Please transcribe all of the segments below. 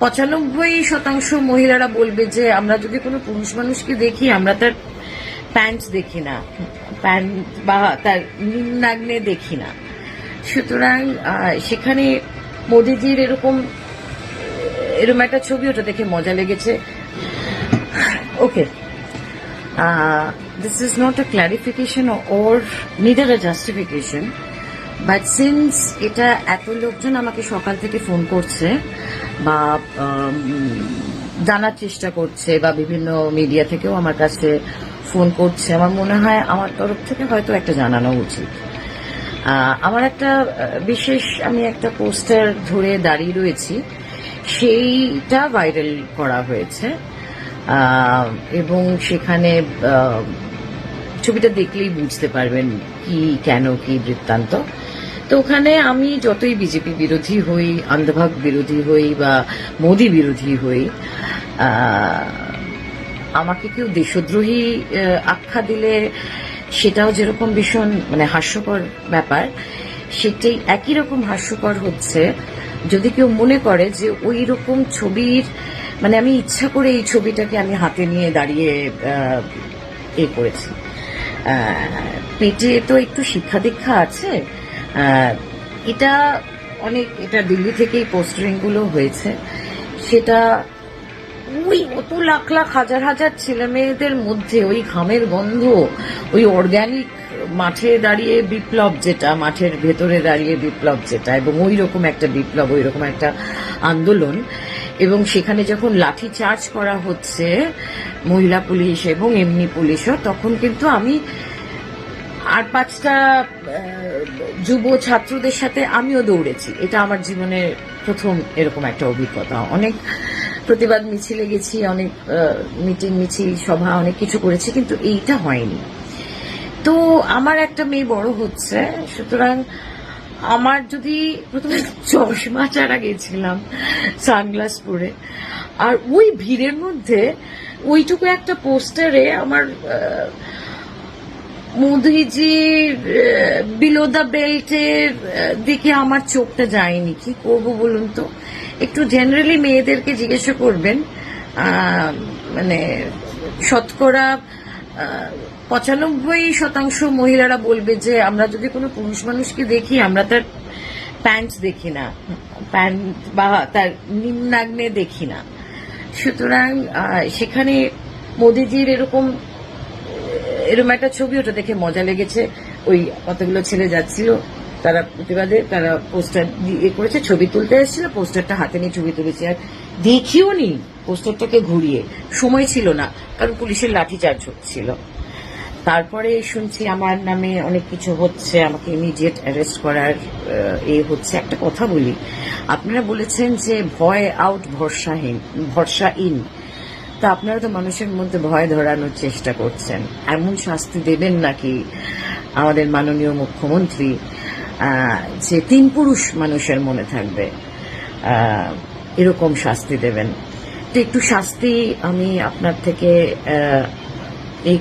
95% মহিলারা বলবে যে আমরা যদি কোনো পুরুষ মানুষকে দেখি আমরা তার প্যান্ট দেখি না, প্যান্ট বা তার নিম্নাগ্নে দেখি না। সুতরাং সেখানে মোদিজির এরকম একটা ছবি, ওটা দেখে মজা লেগেছে। Okay, this is not a clarification or neither a justification, but since এটা এত লোকজন আমাকে সকাল থেকে ফোন করছে বা জানার চেষ্টা করছে বা বিভিন্ন মিডিয়া থেকেও আমার কাছে ফোন করছে, আমার মনে হয় আমার তরফ থেকে হয়তো একটা জানানো উচিত। আমার একটা বিশেষ, আমি একটা পোস্টার ধরে দাঁড়িয়ে রয়েছি, সেইটা ভাইরাল করা হয়েছে এবং সেখানে ছবিটা দেখলেই বুঝতে পারবেন কি কেন কি বৃত্তান্ত। তো ওখানে আমি যতই বিজেপি বিরোধী হই, আন্ধভাগ বিরোধী হই বা মোদি বিরোধী হই, আমাকে কেউ দেশদ্রোহী আখ্যা দিলে সেটাও যেরকম ভীষণ হাস্যকর ব্যাপার, সেটাই একই রকম হাস্যকর হচ্ছে যদি কেউ মনে করে যে ওই রকম ছবির আমি ইচ্ছা করে এই ছবিটাকে আমি হাতে নিয়ে দাঁড়িয়ে করেছি। পেটে তো একটু শিক্ষা দীক্ষা আছে। এটা দিল্লি থেকেই পোস্টারিং গুলো হয়েছে, সেটা ওই অত লাখ লাখ হাজার হাজার ছেলে মেয়েদের মধ্যে ওই ঘামের গন্ধ, ওই অর্গ্যানিক মাঠে দাঁড়িয়ে বিপ্লব যেটা, মাঠের ভেতরে দাঁড়িয়ে বিপ্লব যেটা, এবং ওই রকম একটা বিপ্লব, ওই রকম একটা আন্দোলন, এবং সেখানে যখন লাঠি চার্জ করা হচ্ছে মহিলা পুলিশ এবং এমনি পুলিশও, তখন কিন্তু আমি আর 5টা যুব ছাত্রদের সাথে আমিও দৌড়েছি। এটা আমার জীবনের প্রথম এরকম একটা অভিজ্ঞতা। অনেক প্রতিবাদ মিছিলে গেছি, অনেক মিটিং মিছিল সভা অনেক কিছু করেছি, কিন্তু এইটা হয়নি। তো আমার একটা মেয়ে বড় হচ্ছে, সুতরাং আমার যদি প্রথমে চশমা ছাড়া গেছিলাম সানগ্লাস পরে, আর ওই ভিড়ের মধ্যে ওইটুকু একটা পোস্টারে আমার মোদিজি বিলো দ্য বেল্টের দিকে আমার চোখটা যায়নি। কি করবো বলুন তো? একটু জেনারেলি মেয়েদেরকে জিজ্ঞাসা করবেন, শতকরা 95% মহিলারা বলবে যে আমরা যদি কোনো পুরুষ মানুষকে দেখি আমরা তার প্যান্ট দেখি না, প্যান্ট বা তার নিম্নাগ্নে দেখি না। সুতরাং সেখানে মোদিজির এরকম একটা ছবি, ওটা দেখে মজা লেগেছে। ওই কতগুলো ছেলে যাচ্ছিল, তারা প্রতিবাদে তারা পোস্টার করেছে, ছবি তুলতে এসেছিল, পোস্টারটা হাতে নিয়ে ছবি তুলেছে, আর দেখিও নি পোস্টারটাকে ঘুরিয়ে, সময় ছিল না কারণ পুলিশের লাঠিচার্জ হচ্ছিল। তারপরে শুনছি আমার নামে অনেক কিছু হচ্ছে, আমাকে ইমিডিয়েট অ্যারেস্ট করার হচ্ছে। একটা কথা বলি, আপনারা বলেছেন যে ভয় আউট ভরসা ইন, তা আপনারা তো মানুষের মধ্যে ভয় ধরানোর চেষ্টা করছেন। এমন শাস্তি দেবেন নাকি আমাদের মাননীয় মুখ্যমন্ত্রী যে 3 পুরুষ মানুষের মনে থাকবে, এরকম শাস্তি দেবেন? তো একটু শাস্তি আমি আপনার থেকে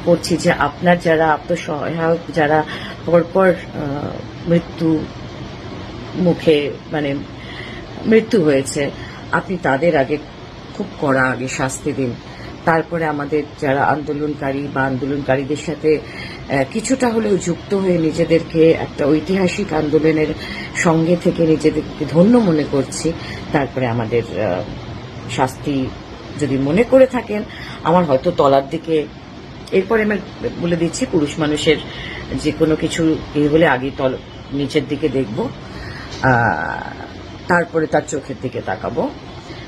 করছি যে আপনার যারা আত্মসহায়ক, যারা পরপর মৃত্যু মুখে মৃত্যু হয়েছে, আপনি তাদের আগে খুব কড়া আগে শাস্তি দিন। তারপরে আমাদের যারা আন্দোলনকারী বা আন্দোলনকারীদের সাথে কিছুটা হলেও যুক্ত হয়ে নিজেদেরকে একটা ঐতিহাসিক আন্দোলনের সঙ্গে থেকে নিজেদেরকে ধন্য মনে করছি, তারপরে আমাদের শাস্তি যদি মনে করে থাকেন, আমার হয়তো তলার দিকে, এরপরে আমি বলে দিচ্ছি, পুরুষ মানুষের যে কোনো কিছু হলে আগে নিচের দিকে দেখব, তারপরে তার চোখের দিকে তাকাবো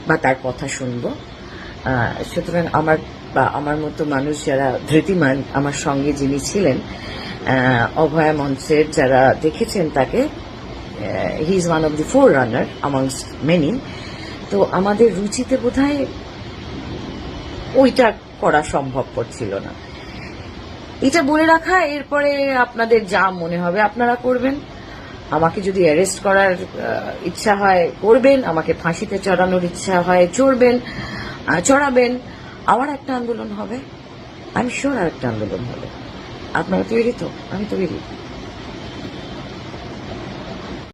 বা তার কথা শুনবো। সুতরাং আমার মতো মানুষ যারা ধৃতিমান, আমার সঙ্গে যিনি ছিলেন, অভয়া মঞ্চের যারা দেখেছেন তাকে, he is one of the four runner amongst many. তো আমাদের রুচিতে বোধহয় ওইটা করা সম্ভবপর ছিল না। এটা বলে রাখা, এরপরে আপনাদের যা মনে হবে আপনারা করবেন। আমাকে যদি অ্যারেস্ট করার ইচ্ছা হয় করবেন, আমাকে ফাঁসিতে চড়ানোর ইচ্ছা হয় চড়াবেন। আবার একটা আন্দোলন হবে, আমি শিওর আর একটা আন্দোলন হবে। আপনারা তৈরি তো? আমি তৈরি।